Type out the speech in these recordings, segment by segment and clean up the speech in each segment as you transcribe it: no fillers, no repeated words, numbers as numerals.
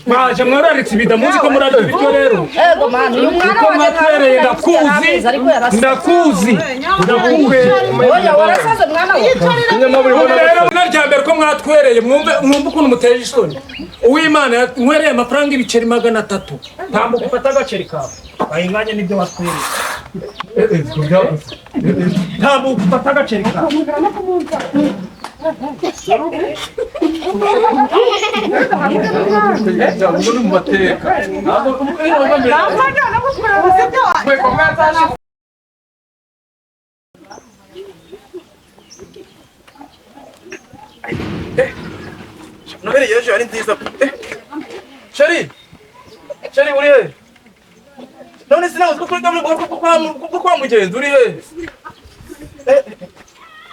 Maje mwararitse bidamuzi ko murarya ibiryo rero. Ego mani uyu mwana wanjye ndakuzi. Oya warasaze mwana we. Rero mwaryambere ko mwatwereye mwumve ukuntu muteje isoni. Uwimana nkwereye amafaranga ibiceri 300. Tambuka ufata agaceri kawe. Bayinganye nibyo watwereye. Tambuka ufata agaceri kawe. Nobere yeje ari nziza. Sheri uri he? None sinawe kwa Mugenzi uri he?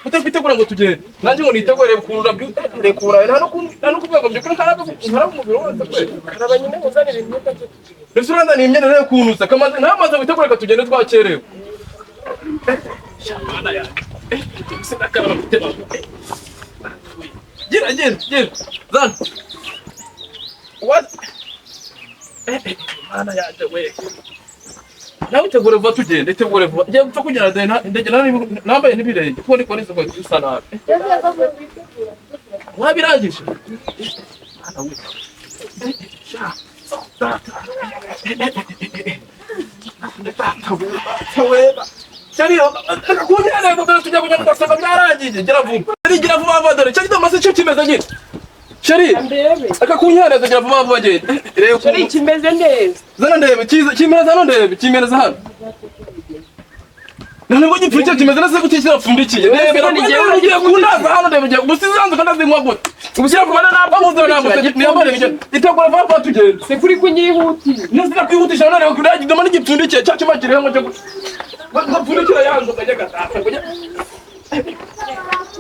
Utabitegura ngo tugende. Nanjye ngo nitegure kurura byurekura nta no kubego byo nkaraga mu biro wose kwe. Karabanyine muzanire imyenda. Resuranda ni imyenda rero kunusa kamaze ntamaze bitegura ka tugende twakerewe. Shamana ya. Sinakara bitema. Gira. Zan. What? Mana ya we. Nawe tegure vuba tugende tegure vuba. Ngiye gupfa kugira ndegera nambaye n'ibirenge. Ko niko nizo gusa nawe. Wabirangije. Shari, kunyana ndo tujya kujya ndasaba byarangije. Gira vuba vadore. Shari ndamase cyo kimeze gite. Shari, akakunyana gira vuba vuba gite. Rero Shari kimeze neza. Zana ndebe kimeze hano ndebe kimeze hano. None ngo gipfuye kimeze nase gutishira pfundikiye. Ndebe ngiye kundaza hano ndebe ubusizanze kandi azimwa gute. Ubushyira kubana nabwo nabwo niyambare bije. Itegura vuba tugende. Se kuri kunyihuti. Nizira kwihutisha none kuri gidoma n'igipfundikiye cyacu makire ngo cyo. Gapfundikira yanzu kajya gataka kujya.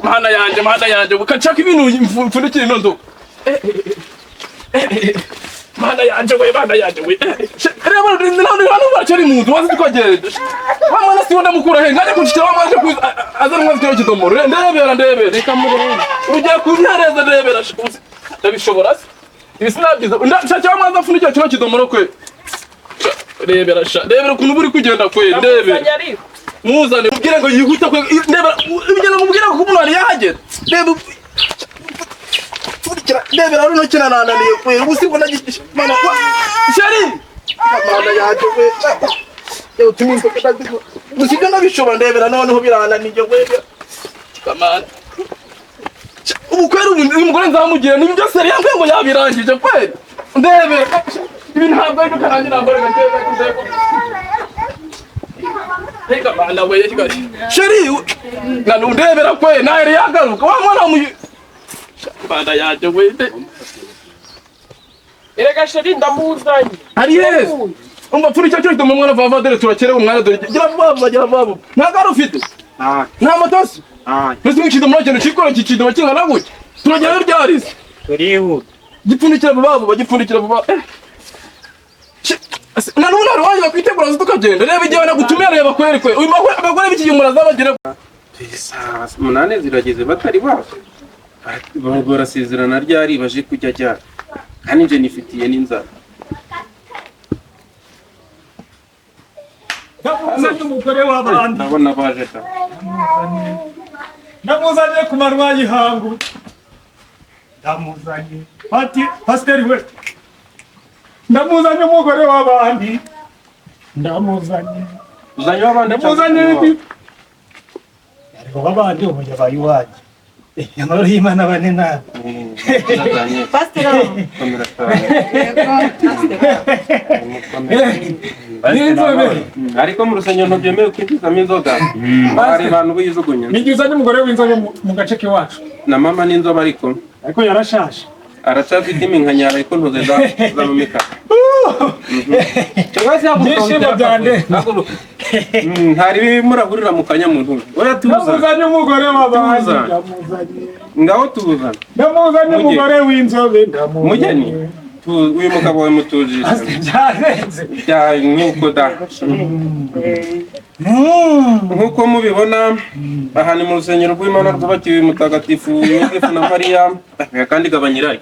Mana yanje ukachaka ibintu mfundikira inondo. Mana yanje we. Reba hano bacari muntu wazi twagende. Wamwana si wenda mukura he ngaje kushitira wamanje azana mwazi kero kidomoro. Ndebera. Reka murebe. Ujya kuntareza ndebera. Ndabishobora se. Ibisinabiza. Ndashaka wamwanza mfundikira kero kidomoro kwe. Rebera ukuntu buri kugenda kwe ndebe. Muzane ubwire ngo yihuta kwe ndebera ibigenda mubwire ko umuntu ari yahagera. Ndebera runo kina nananiye kwe ubusigo nagishisha mana kwa. Shari. Mana yaje kwe. Yo tuminko kadago. Usigo nabishobora ndebera noneho birananiye kwe. Kamana. Ubukwera umugore nzamugira ni byose yari yamwe ngo yabirangije kwe. Ndebera. Ibintu ntabwo ari karangira nambare gateza kuzeko. Reka bana we yigari. Sheri ndebera kwe naere yagaruka wa mwana mu bana yaje we. Erega Sheri ndamuzanye. Ari yes. Umva pfuri cyo cyo mu mwana vava dere turakerewe umwana dore. Gira baba. Ntagara ufite. Nta motosi. Nzi mukido muragenda cikora kikido bakingana gutya. Turagera ryarize. Turihuta. Gipfundikira baba bagipfundikira baba. Na none arwanye bakwitegura tukagenda reba igihe nagutumira reba kwerekwe uyu abagore biki murazabagira saa 8 zirageze batari baje barasezerana ryari baje kujya jya kandi nje nifitiye n'inzara umugore w'abandi ndabona baje ta ndamuzanye ku marwanyi hangu ndamuzanye pasiteri we ndamuzanye umugore w'abandi ndamuzanye ariko babandi umuyabaye waje amaro y'Imana bane nabi Pasiteri. ariko mu rusengero ntibyemewe kwinjizamo inzoga hari abantu bijugunya nigizanye umugore w'inzobe mu gace k'iwacu na mama n'inzoba ariko yarashashe aracafite iminkanyara ariko ntuze zamumika byishimo byande hari bimuragurira mu kanya muntu oya tuza ndamuzanye umugore w'abandi ngaho tuzana ndamuzanye umugore w'inzobe mugeni uyu mugabo we mutujije byarenze nk'uko da nk'uko mubibona aha ni mu rusengero rw'Imana rwubakiwe mutagatifu Yosefu na Mariya kandi gabanyirari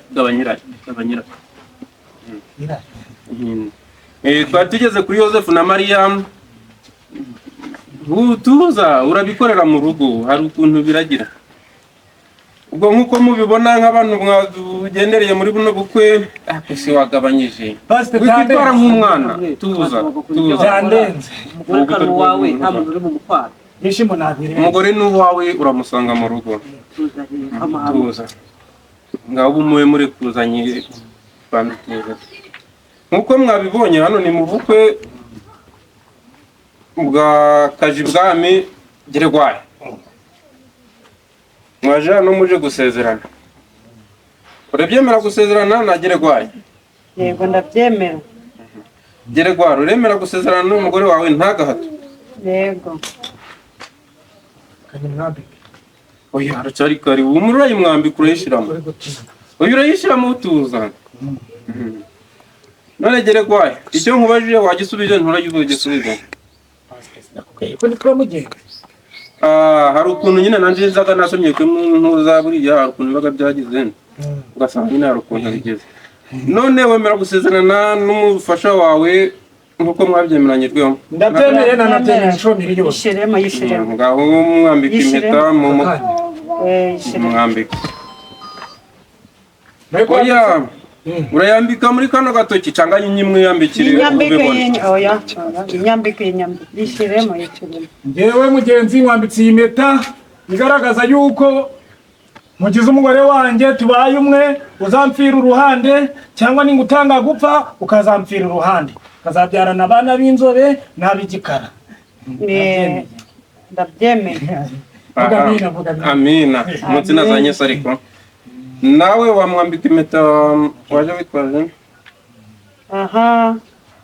twari tugeze kuri Yosefu na Mariya tuza urabikorera mu rugo hari ukuntu biragira ubwo nk'uko mubibona nk'abantu mwagendereye muri buno bukwe ese wagabanyije witwara nk'umwana tuza byandenze umugore wawe nta muntu uri mu mukwaro yishimo nabire umugore n'uwawe uramusanga mu rugo tuza ngabo umuwe muri kuzanye bandutuza nk'uko mwabibonye hano ni mu bukwe bwa Kajibwami Geregwari mwaje hano muje gusezerana urabyemera gusezerana na Geregwari Yego ndabyemera. Geregwari uremera gusezerana n'umugore wawe ntagahato Yego. oya haracari kare umuri urayimwambika urayishiramo oya urayishiramo utuza none Geregwari icyo nkubajije wagisubije nturagisubiza ko ni twamugenda hari ukuntu nyine nanje nzaga nasomye ko ntuza buriya hari ukuntu baga byagize ugasanga nyine hari ukuntu bigeze none wemera gusezerana n'umufasha wawe nkuko mwabyemeranyijweho ndabyemeye na nabyemeye inshuro mbiri yose Yishiremo. ngaho mwambika impeta mu mwambika oya urayambika muri kano gatoki cyangwa nyimwe yambikire Inyambike yishiremo. Ngewe mugenzi mwambitse iyi mpeta igaragaza yuko mugize umugore wanjye tubaye umwe uzampfira uruhande cyangwa ningutanga gupfa ukazampfira uruhande kazabyarana abana b'inzobe n'ab'igikara. Ndabyemeye. amina umunsi nazanye sariko nawe wamwambika impeta waje witwaje Aha,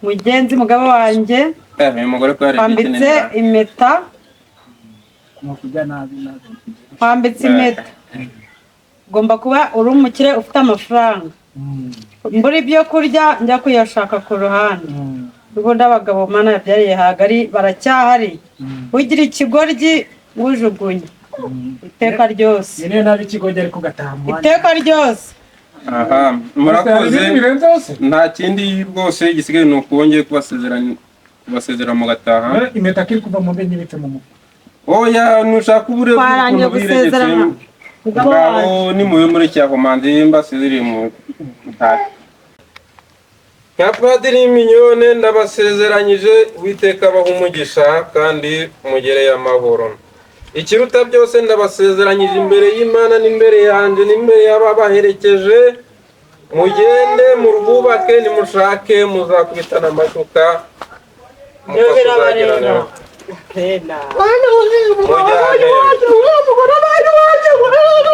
Mugenzi mugabo wanjye umugore ko kwambitse impeta. Kwambitse impeta ugomba kuba uri umukire ufite amafaranga. Mbura ibyo kurya njya kuyashaka ku ruhande. Ubundi abagabo mana yabyariye hagari baracyahari. Ugira ikigoryi wujugunye iteka ryose. Niyo nabi ikigoryi ariko gatamu. Iteka ryose. aha murakoze nta kindi rwose gisigaye ni ukubongeye kubasezerana mu gataha impeta kiri kuva mu benye bite mu mufu. oya nushaka ubure Twaranye gusezerana. ngabo ni muwe muri cyakomande mbasezereye mu ntaka nka Padiri Mignone ndabasezeranyije Uwiteka abaha umugisha kandi mugereye amahoro ikiruta byose ndabasezeranyije imbere y'Imana n'imbere yanjye n'imbere y'ababaherekeje mugende murwubake nimushake muzakubitana amashuka mukazagirana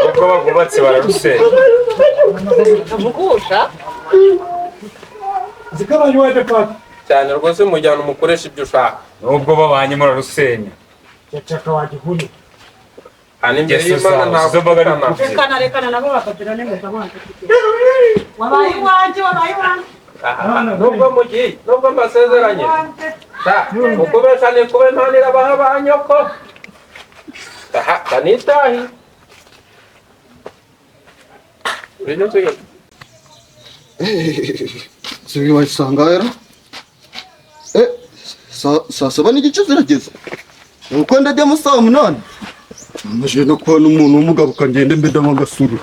ubwo bagubatse bararusenya Zikabaye wede pati. cyane rwose mujyana umukoresha ibyo ushaka nubwo babanye murarusenya Cyaka wagihuri. hano imbere y'Imana ntabwo Rekana nabo bakabira neza mwanze. Wabaye wanje. nubwo mugiye nubwo mbasezeranye ukubeshane kube ntanira abaha ba nyoko kanitahi sibi wasanga era saa saba n'igice zirageze uko ndajya mu saa munani amaje no kubona umuntu w'umugabo ukagenda mbedamo agasuru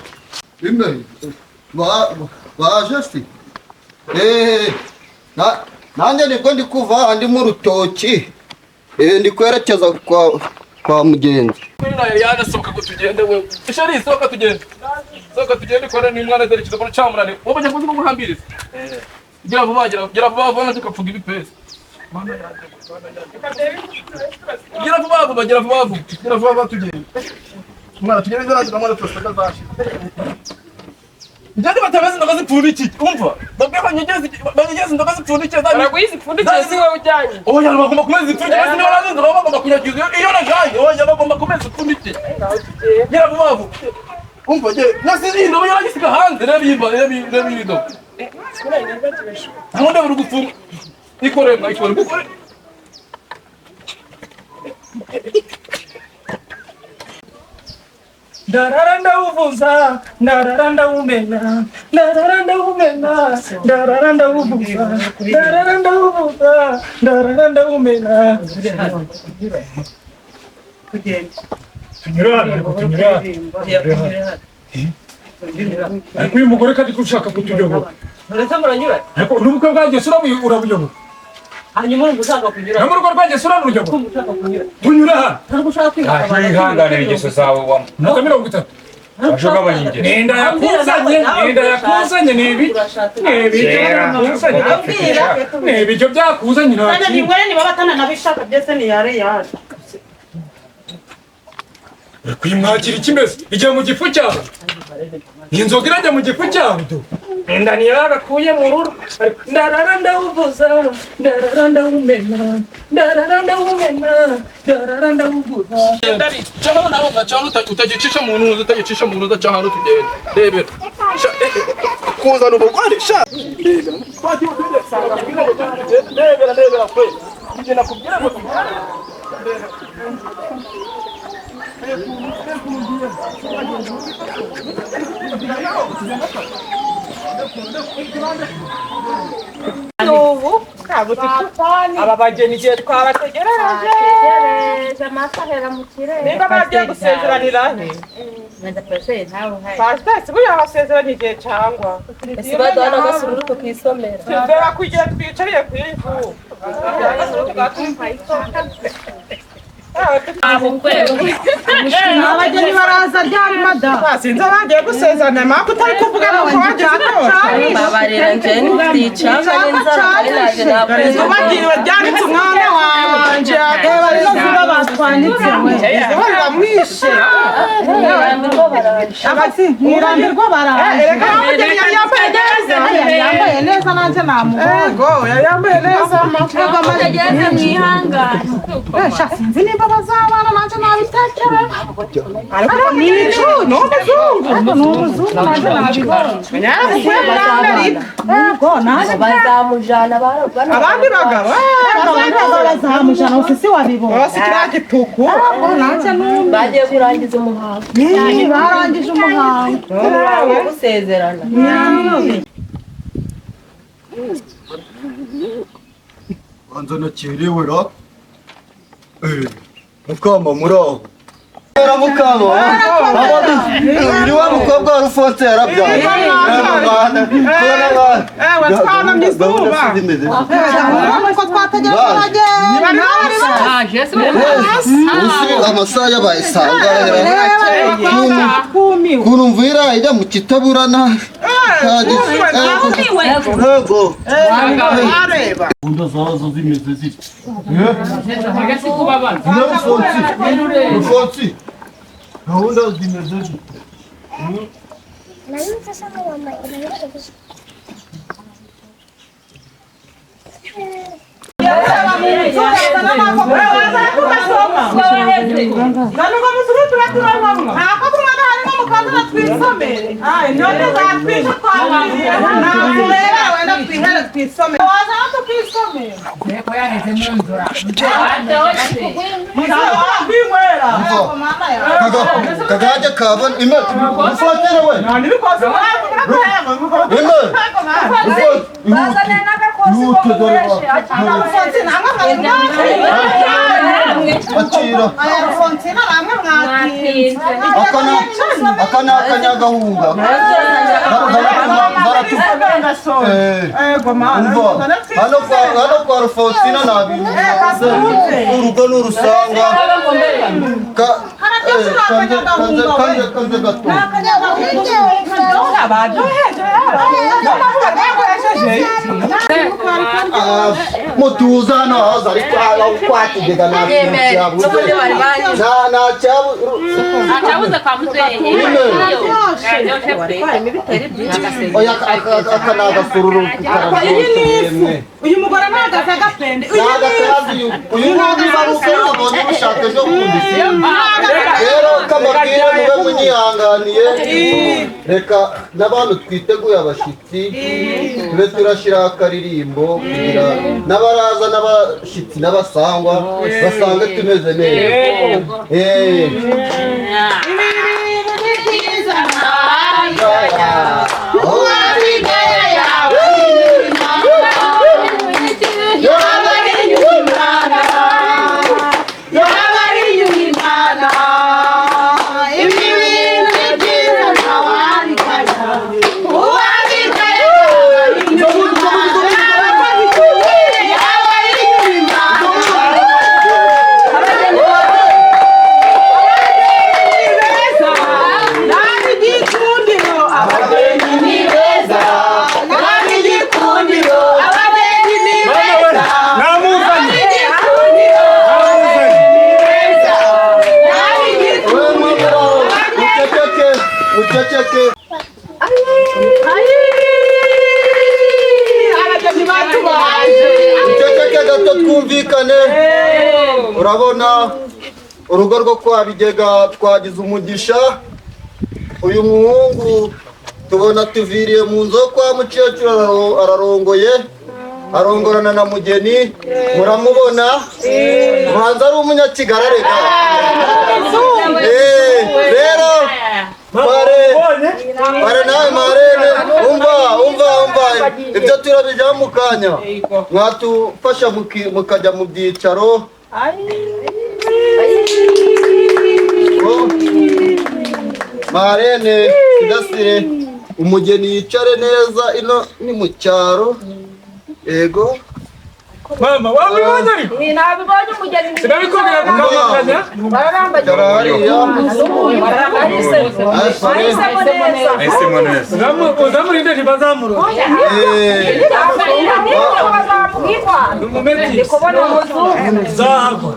baje si nanjye nibwo ndi kuva andi mu rutoki ndi kwerekeza kwa Mugenzi. Soka ngo tugende we ishari soka tugende kora ni mwana zerekezo ko camurane wabanje kuzi guhambiriza gira vuba vuba tukapfuga ibipesi gira vuba tugende Mwana tugende zaraza mwana tosaka zashi. Njye batabazi ndoga zipfundiki umva bageze ndoga zipfundiki Aragwizi pfundikiye si wowe ujyanye. oya bagomba kumeza zipfundiki basi niba nazo ndoga bagomba kunyagiza iyo najaye oya bagomba kumeza zipfundiki gira vuba umva je nasi ndo yaragisiga hanze rebimba Ntabwo uri gufunga. Ikore. Ndarara ndawuvuza, ndarara ndawumena, ndarara ndawumena, ndarara ndawuvuza, ndarara ndawuvuza, ndarara ndawumena. Tunyurane. Ariko uyu mugore kandi ushaka kutuyobora. Uretse muranyura. Ariko n'ubukwe bwanjye sura urabuyobora. Hanyuma urumva ushaka kunyura. Na mu rugo rwanjye sura uruyobora. Tunyura hano. Ntabwo ushaka kwiga. Ihangane ingeso zawe wamo. Nota 30. Bashoga abanyinge. Nenda yakuzanye nibi. Ibiryo byakuzanye Kandi ntaki. ningore niba batana nabishaka byose ni yare yaje. Kwimwakira ikimeze igihe mu gifu cyawe. Inzoga irajya mu gifu cyawe tu. Nenda niyagakuye mu ruru. Ndarara ndawuvuza, ndarara ndawumena, ndarara ndawumena, ndarara ndawuvuza. Ndari cyangwa naho ngacana utagicisha mu ntuza utagicisha mu ntuza cyangwa tugende. Rebera. Kuzana ubugwari sha. Rebera kwe. Njye nakubwira ngo Ubu aba bageni igihe twabategereje amasahera mu kirere niba bagiye gusezeranira he pasitasi buriya basezeranye igihe cyangwa ese baduhana agasururu tukisomera tuzera kugira twicariye ku ivu Abageni baraza ryari mada. sinzi abagiye gusezerana mpamvu utari kuvuga ngo wagize rwose babarira njeni twicanga n'inzara ari naje nakwezi ubagiriwe ryanditse umwana wanje Reba rero vuba batwanditse we. baramwishe Abasi mwirambirwa baraje. erega abageni yari yambaye neza Yambaye neza nanje namubonye. ego yari yambaye neza Ego mutageze mwihangane Sha sinzi nimba bazabana nanje nabitekereza. ariko ni icu ni umuzungu Ni umuzungu nanje nabibonye. yaravuye muri amerika Ego naje bazamujana barabana abandi bagabo bazamujana ofisi wabibonye. bose kiriya gituku Ego nanje numva. bagiye kurangiza umuhango Barangije umuhango. wo gusezerana Banza nakerewe ra. Mukama muraho. Mukama. Uri wa mukobwa wa Rufonse yarabyaye. ewe twanamye izuba Nuko twategereje abageni. Usi amasaha yabaye sangara. Kuntu mvira ijya mu kitaburana. Ego. areba Unda zazo zimeze ziti. Rufonse. Gahunda zimeze ziti. nanuko musuru turaturamo ntako tumwana harimo mukandana twisomere none zatwisha twabiriye ntabwo rero wenda twihere twisomere waza no tukisomera kwinywera Kagajya kabona ime. Rufonse we. nibikoze Akira. Akana akanyagahunga. Hano kwa Rufonsina nta bintu urugo n'urusanga kanze gato mutuza hano haza ariko kwakigega na Achabuze kwa mzee. oya akanaga sururu uyu mugore nagaze agapende uyu nguyu baruke abonye ushaka ejo kundi rero kamabwire mube munyihanganiye reka n'abantu twiteguye abashitsi tube turashira akaririmbo kugira n'abaraza n'abashitsi n'abasangwa basange tumeze neza twumvikane urabona urugo rwo kwa Bigega twagize umugisha uyu muhungu tubona tuviriye mu nzu kwa mukecuru ararongoye arongorana na mugeni muramubona muhanza ari umunyakigali rega rero Pare nawe marene umva ibyo turabijya mu kanya mwatufasha mukajya mu byicaro marene tudasire umugeni yicare neza ino ni mu cyaro yego mama wabibonye ariko Ni nabibonye umugeni. sinabikubwira kukamukanya Barambaye. uzamurinde ntibazamurura zahago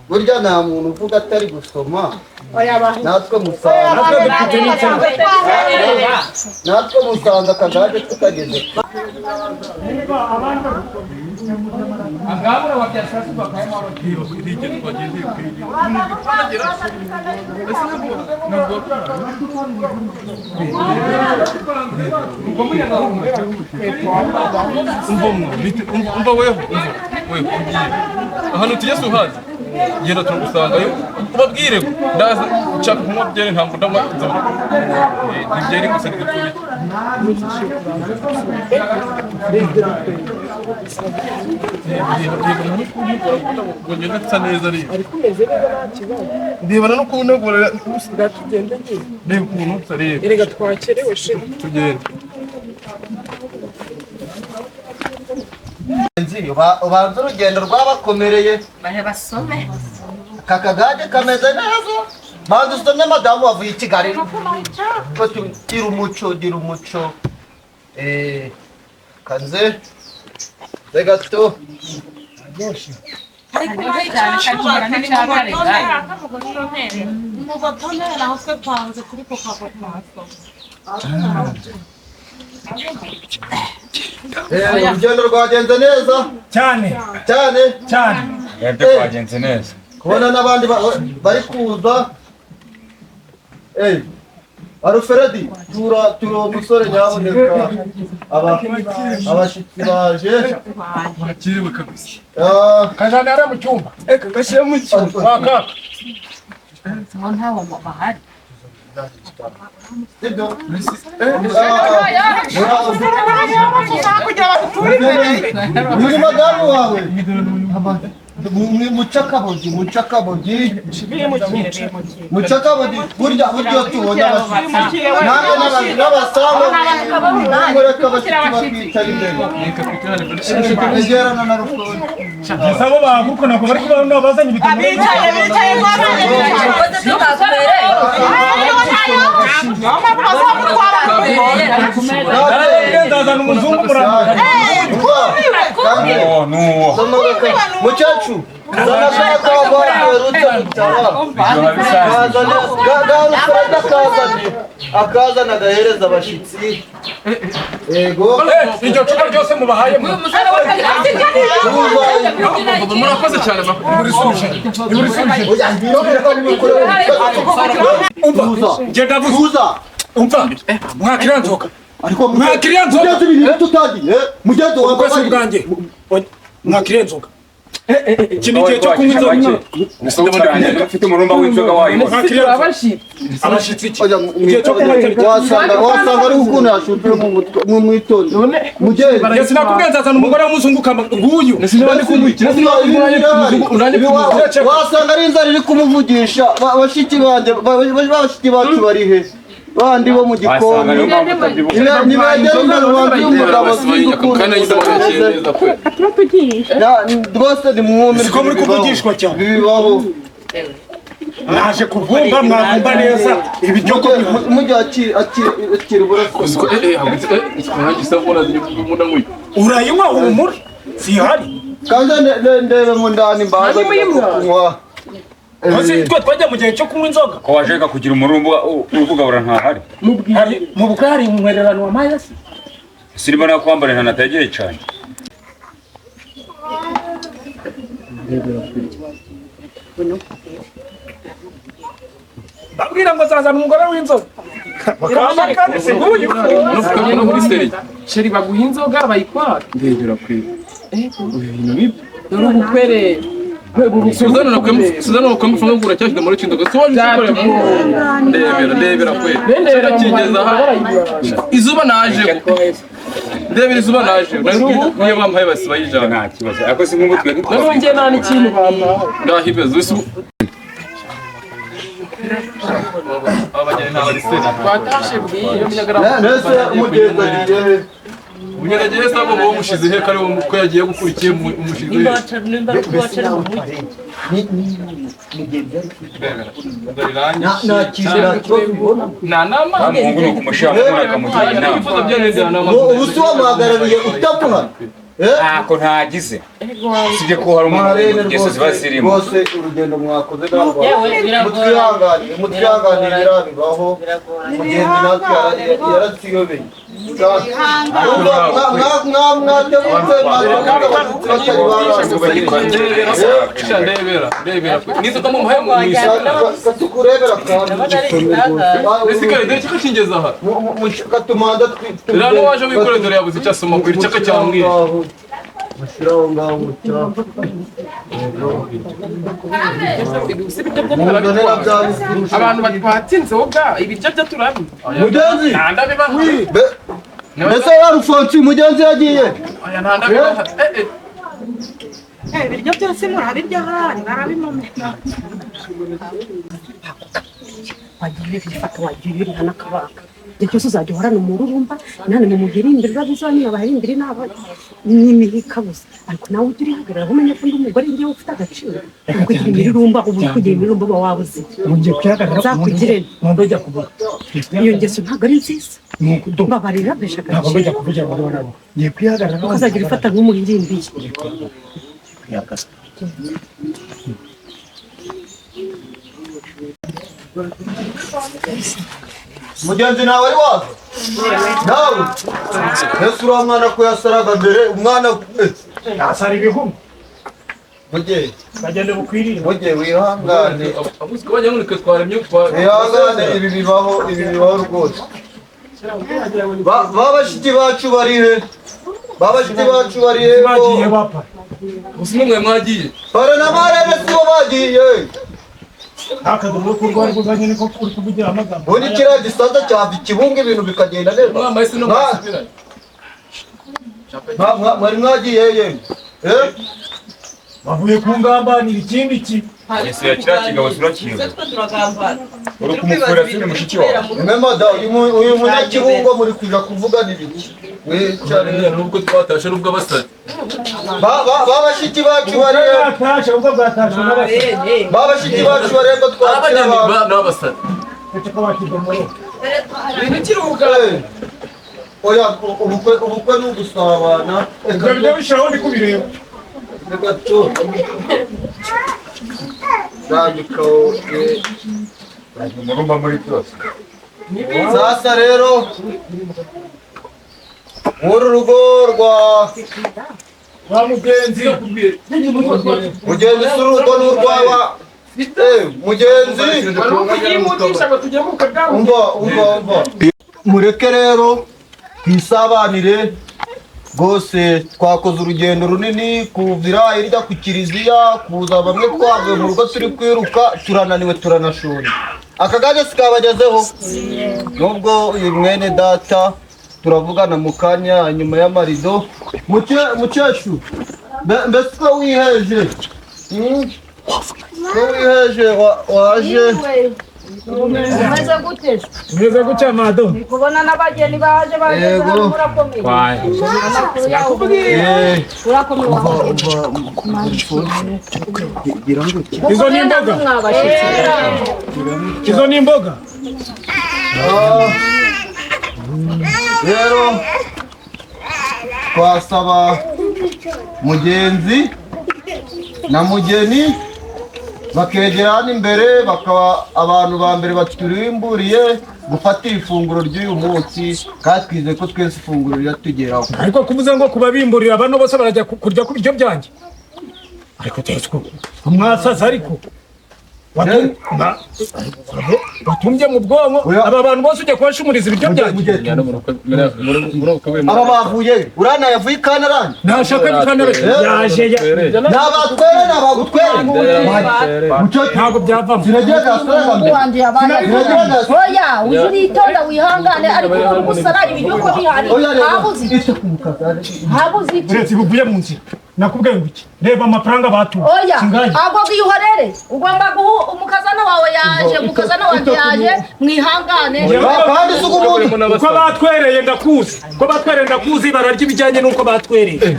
burya nta muntu uvuga atari gusoma natwe musanze akagage tukageze umva weho ahantu tugeze uhazi genda turagusangayo ubabwire ndaza nshaka kunywa byeri ntabwo ndanywa inzoga ibyeri gusa n'ibitubi ngenda nsa neza ndebana no kunegura reba ukuntu usa reba erega twakerewe tugenda ubanza urugendo rwabakomereye Basome. kakagage kameze neza banza usome madamu wavuye i Kigali gira umuco kanze gato urugendo rwagenze neza cyane twagenze neza kubona n'abandi bari kuza Alfredi tura umusore nyaboneka abashitsi baje bakiriwe kabisa kajana ara mu cyumba gashyire mu cyumba waka Ntawo bahari. Uyu madamu wawe mucakabogi burya tubonye abashitsi n'abasamu mureka abashitsi bakicara imbere egerana na rukoni Sabo bakuko nako bari kubona bazanye ibitabo. Bicaye ndazana umuzungu muramba. Muchachu akazana agahereza abashitsi. Yego Iryo cupa ryose mubahaye mu. Murakoze cyane Muri suje. Genda vuza. Umva. Mwakiranzoka. ariko mwakiranzoka. Tutagiye mugenzi wawe Kwese bwanjye. Mwakiranzoka. Kinije cyo kunywa inzoga. Ufite umurumba w'inzoga wayo. Abashitsi iki? wasanga ari ukuntu yashutse mu mwitondo mugenzi Yesi nakubwenza azana umugore w'umuzunguka nguyu. wasanga ari inzara iri kumuvugisha bashiki banje bashiki bacu bari he bandi bo mu gikoni nibagera imbere bandi umugabo rwose ni mwumwe Siko muri kuvugishwa cyane. bibaho Naje kuvumba mwavumba neza ibiryo ko mujya akira uburasiko urayinywa humura sihari. kandi ndebe mu ndani mbaza kunywa Ose twe twajya mu gihe cyo kunywa inzoga. Ko wajeka kugira umurumba urukugabura ntahari. Mu bukwe hari umwererano wa mayasi. Siriba nakwambara ntanategeye cyane. Babwira ngo zazana umugore w'inzoga. Bakaba kandi se nguyu. no muri seri sheri baguha inzoga bayikwara ndebera kwe ibintu bibi dore ubukwere Suzana nakwemu funga gura cyashyize muri kindoga so waje ndebera kwe ndebera kigeza aha izuba naje ndebera izuba naje niyo bampaye basiba yijana Nta kibazo. Ariko si nk'umutwe nonge nta n'ikintu bampa ndahibeza usu abajyana n'abari seri twatashe bwiye nese umugenzi agiye Munyageze sabo bo mushize he kare ko yagiye gukurikiye umushize na nama Mungu no kumushaka akamugira inama. ubusi wamuhagarariye utamuha Ako ntagize. Sibye ko hari umuntu ngeso ziba zirimo. bose urugendo mwakoze mutwihanganire birabibaho umugenzi natwe yaratiyobeye katukurebera katumanda rero waje wikorera dore yabuze icyo asoma ku icaka cyambwira mushyiraho ngaho mu cyapa abantu batwatsinze woga ibiryo byo turabi mugenzi ndandabibaha mbese warufonsi mugenzi yagiye aya ndandabibaha ibiryo byose murabirya hari barabimumena wagiye bifata wagiye biriha n'akabaka igihe cyose uzajya uhorana umururumba nane mu mugeri imbere urabizo nyine abahindira inaba n'imihika gusa ariko nawe ujya urihagarara umenye ko undi mugore ngewe ufite agaciro kugira imirurumba ubu kugira imirurumba uba wabuze Mugiye kwihagarara nzakugirene ndojya kuvuga. iyo ngeso ntabwo ari nziza mbabarira besha Ntabwo agaciro ndojya kuvugira ngo nabo. Ngiye kwihagarara ukazagira ifata nk'umuhirimbiye mugenzi nawe ari wazo nawe ese uriya mwana ko yasaraga mbere umwana Asara ibihumbi. mugiye Bagende bukwiriye. mugiye wihangane abuze ko bajya muri twaremye wihangane ibi bibaho rwose babashiki bacu bari he babashiki bacu bari he Bagiye bapa. gusa mwe mwagiye bare na marene sibo bagiye Akadumu ko rwaguzanye niko kuri kuvugira amagambo. ubundi kiriya gisaza cyava ikibunga ibintu bikagenda neza mwambaye sino mwasubiranye mwari mwagiye yemwe Bavuye ku ngambanira ikindi ki. Yesu yakira kigabo surakiza. Uri kumukura sine mushiki wawe. Remember uyu munyakibungo muri kuja kuvugana ibiki. nubwo twatashe nubwo abasazi babashiki bacu barihe bwatashe ubwo bwatashe n'abasore babashiki bacu barihe ngo twakira abantu n'abasore ko bashyize muri oya ubukwe ni ugusabana ibyo bijya bishiraho ndi kubireba gato zandikaho murumba muri byose sasa rero uru rugo rwa mugenzi mugenzi si urugo ni urwawa mugenzi umva mureke rero twisabanire rwose twakoze urugendo runini kuvira hirya ku kiliziya kuza bamwe twavuye mu rugo turi kwiruka turananiwe turanashonje aka gaje sikabagezeho nubwo uyu mwene data turavugana mu kanya nyuma y'amarido mukecuru mbese ko wiheje waje umeze gutya mado kubona n'abageni baje murakomeye izo ni imboga izo ni imboga rero twasaba mugenzi na mugeni bakegera hano imbere bakaba abantu ba mbere baturimburiye gufatira ifunguro ry'uyu munsi kandi twizeye ko twese ifunguro riratugeraho ariko kuvuze ngo kubabimburira bano bose barajya kurya ku biryo byanjye ariko tesiko umwasaza ariko watumbye mu bwonko aba bantu bose ujya kubashumuriza ibiryo byanjye aba bavuye urana yavuye ikanarani ntashaka ikanarani yaje n'abatwere n'abagutwere ntabwo byavamo oya uje uritonda wihangane ariko uri gusara ibiryo ko bihari habuze iki uretse buvuye mu nzira nakubwiye ngo iki reba amafaranga batuye oya ahubwo bwihorere ugomba guha umukazana wawe yaje umukazana wanjye yaje mwihangane uko batwereye ndakuzi bararya ibijyanye n'uko batwereye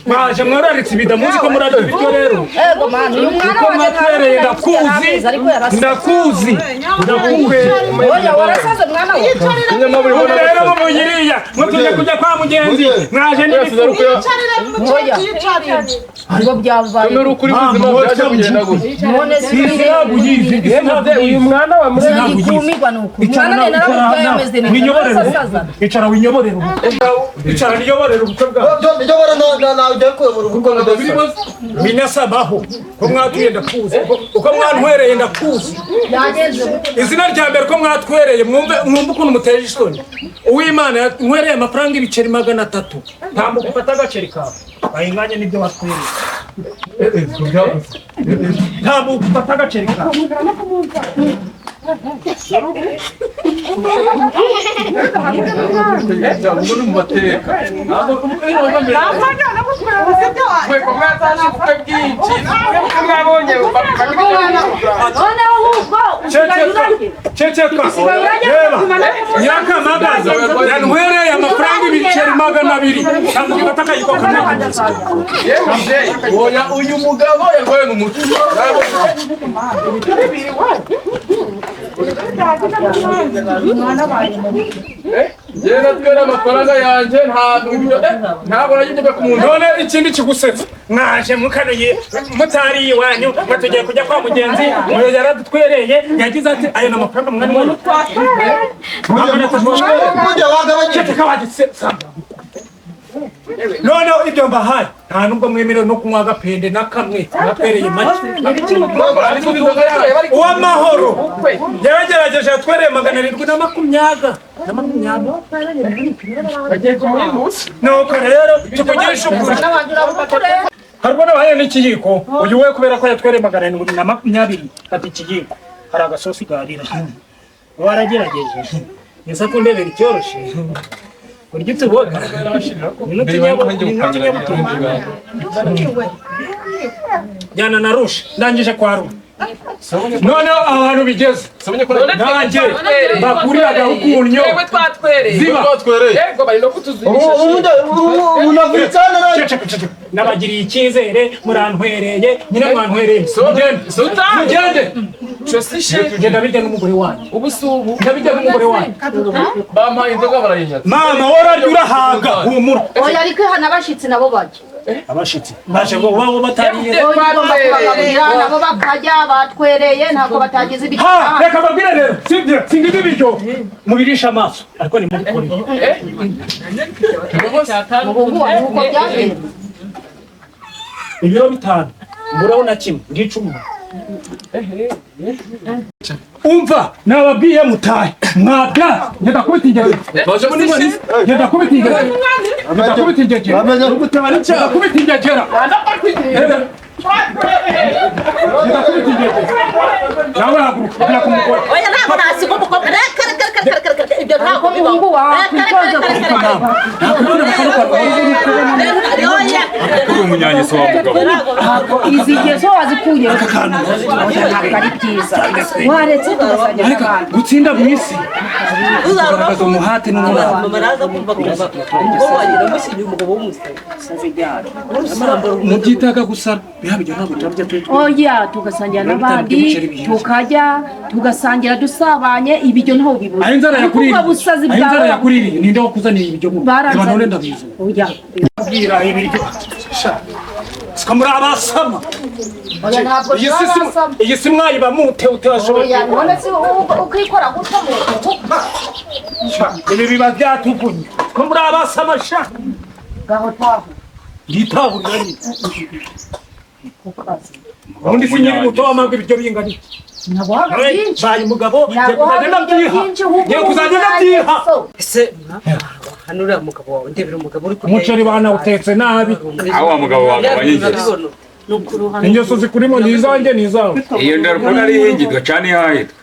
mwaje mwararitse ibida muzi ko murarya ibiryo rero uko mwatwereye ndakuzi oya warasaze mwana we rero mumugiriya mutuje kujya kwa mugenzi mwaje ngo byavaye ukuri ubuzima bwaje kugenda gutya uyu mwana wa kumirwa nuko mwana ne naramubyaye ameze neza icara winyoborere icara niyoborere ubukwe bwawe binasabaho ko mwatuye ndakuzi uko mwantwereye ndakuzi izina rya mbere ko mwatwereye mwumve ukuntu muteje isoni uwimana ntwereye amafaranga ibiceri 300 ntambuka ufata agaceri kawe bayinganye n'ibyo watwereye ntambuka ufata agaceri kawe ceceka reba nyakamagaza yantwereye amafaranga ibiceri 200 ntabwo bataka yikoka oya uyu mugabo yarwaye mu mutwe Jena twera amafaranga yanjye ntabwo nagiye ku muntu none ikindi kigusetsa mwaje mukanuye mutari iwanyu batugiye kujya kwa mugenzi uyo yaradutwereye yagize ati ayo na amafaranga mwari mwana none ibyo mbahaye nta nubwo mwemerewe no kunywa agapende na kamwe natwereye make uw'amahoro yaragerageje yatwereye 720 nuko rero tukugisha ukuri harimo n'abahaye n'ikiyiko uyu we kubera ko yatwereye 720 ati ikiyiko hari agasosi garira waragerageje nisa ko ndebera icyoroshye urya utubona jyana na rushe ndangije kwa ruba none abantu bigeze nanjye bakuriraga ukunyo yewe twatwereye ziba yego bari no kutuzirisha unavuritsana nabagiriye icyizere murantwereye nyine mwantwereye mugende genda bijya n'umugore wanyu ubusubu ndabijya n'umugore wanyu bampaye inzoga barayinyatsa mama wararya urahaga humura oya ariko hano abashitsi nabo bajya abashitsi baje ngo babo batariye nabo bakajya batwereye ntabwo batagize ibiryo reka babwire rero sibyo singize ibiryo mubirisha amaso ariko ni muri kuri uko byagenze ibiro 5 mburaho na kimwe ngicumi umva nababwiye mutahe mwabya ngenda kubitingera baje muri mwani ngenda kubitingera ngenda kubitingera ugutabara icyaha kubitingera nawe haguruka ujya kumugore oya ntabwo nasiga umukobwa ibyo ntabwo bibaho uri umunyangeso wa mugabo izi ngeso wazikuye ntabwo ari byiza waretse tugasangira n'abandi gutsinda mu isi ugaragaza umuhate n'umurava mubyitaga gusara bihabijya ntabwo turabya oya tugasangira n'abandi tukarya tugasangira dusabanye ibiryo ntaho bibuze aho inzara yakuririye ninde wakuzaniye ibiryo mu none ndabizi oya bwira ibiryo sika muri abasama oya ntabwo turabasama iyi si mwayiba mute utashoboye oya none si ukikora guta mu ibi biba byatugunye ko muri abasama sha gaho taho nditahurira ni ubundi si nyiri muto w'amagwe ibiryo bingana iki ntabwo byinshi baye umugabo ngiye kuzajya ndabyiha ese hano uriya mugabo wawe ndebera umugabo uri kurya umuceri banawutetse nabi aho wa mugabo wagabanya ingeso ingeso zikurimo ni izanjye ni izawe iyo ndarukona ari ihingirwa cyane ihahirwa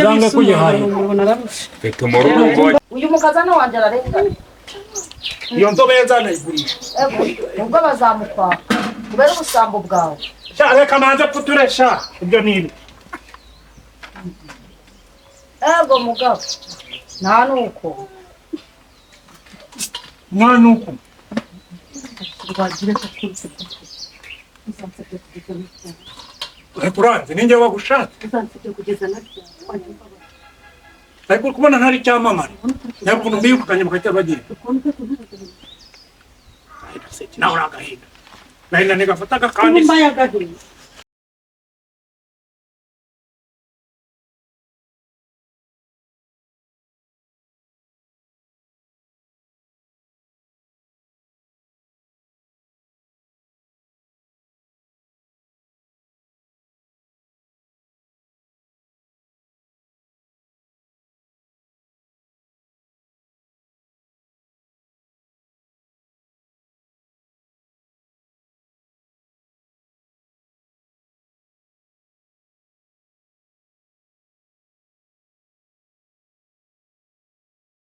zanga kuyihahira mfite umurugo uyu mukazana wanjye ararengana iyo nzobe nzanayigurisha ubwo bazamukwaka kubera ubusambo bwawe reka manze puturesha ibyo ni ibi ego mugabo nta nuko mwana uko reka uranze ninjye wagushatse ariko uri kubona ntari icyamamare nyabukuntu mbiyukanye mukajya bagenda nawe uri agahinda gahinda ntigafata agakandi